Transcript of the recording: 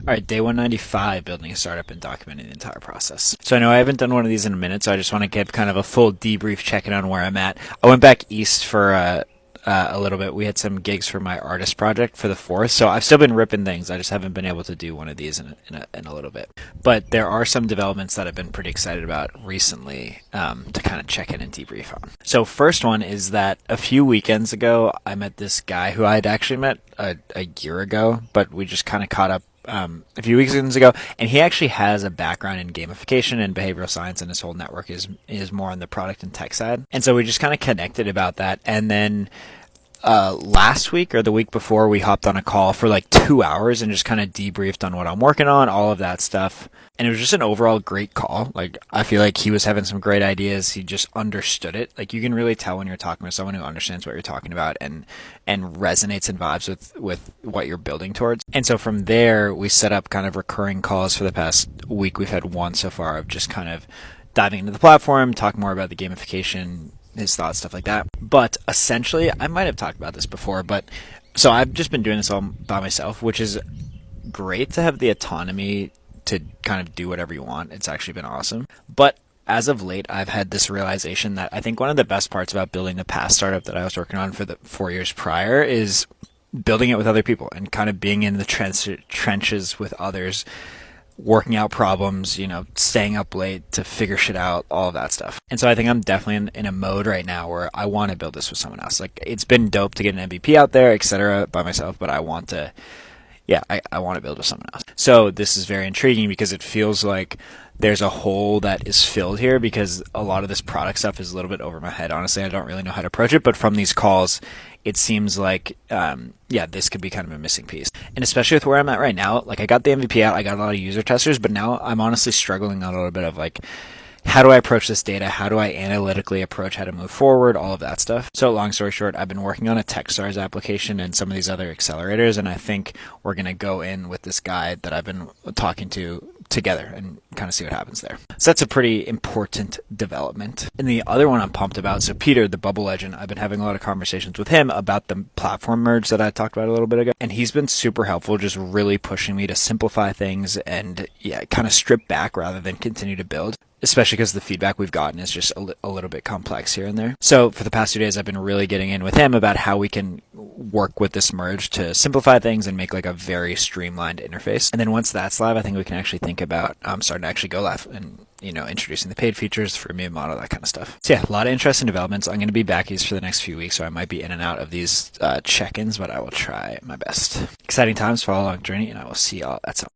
All right, day 195, building a startup and documenting the entire process. So I know I haven't done one of these in a minute, so I just want to give kind of a full debrief, checking on where I'm at. I went back east for a little bit. We had some gigs for my artist project for the 4th, so I've still been ripping things. I just haven't been able to do one of these in a little bit. But there are some developments that I've been pretty excited about recently to kind of check in and debrief on. So first one is that a few weekends ago, I met this guy who I had actually met a year ago, but we just kind of caught up a few weekends ago, and he actually has a background in gamification and behavioral science, and his whole network is more on the product and tech side. And so we just kind of connected about that, and then last week or the week before, we hopped on a call for like 2 hours and just kind of debriefed on what I'm working on, all of that stuff. And it was just an overall great call. Like, I feel like he was having some great ideas. He just understood it. Like, you can really tell when you're talking with someone who understands what you're talking about and resonates and vibes with what you're building towards. And so from there, we set up kind of recurring calls for the past week. We've had one so far of just kind of diving into the platform, talking more about the gamification, his thoughts, stuff like that. But essentially, I might have talked about this before, but so I've just been doing this all by myself, which is great to have the autonomy to kind of do whatever you want. It's actually been awesome. But as of late, I've had this realization that I think one of the best parts about building the past startup that I was working on for the 4 years prior is building it with other people and kind of being in the trenches with others, working out problems, staying up late to figure shit out, all of that stuff. And so I think I'm definitely in a mode right now where I want to build this with someone else. Like, it's been dope to get an MVP out there, etc., by myself, but I want to build with someone else. So this is very intriguing because it feels like there's a hole that is filled here because a lot of this product stuff is a little bit over my head. Honestly, I don't really know how to approach it, but from these calls, it seems like, this could be kind of a missing piece. And especially with where I'm at right now, like, I got the MVP out, I got a lot of user testers, but now I'm honestly struggling a little bit of like, how do I approach this data? How do I analytically approach how to move forward? All of that stuff. So long story short, I've been working on a Techstars application and some of these other accelerators, and I think we're going to go in with this guy that I've been talking to together and kind of see what happens there. So that's a pretty important development. And the other one I'm pumped about, so Peter, the Bubble Legend, I've been having a lot of conversations with him about the platform merge that I talked about a little bit ago. And he's been super helpful, just really pushing me to simplify things and kind of strip back rather than continue to build. Especially because the feedback we've gotten is just a little bit complex here and there. So for the past 2 days, I've been really getting in with him about how we can work with this merge to simplify things and make like a very streamlined interface. And then once that's live, I think we can actually think about starting to actually go live and introducing the paid features, freemium model, that kind of stuff. So yeah, a lot of interesting developments. I'm going to be back east for the next few weeks, so I might be in and out of these check-ins, but I will try my best. Exciting times, follow along the journey, and I will see y'all at some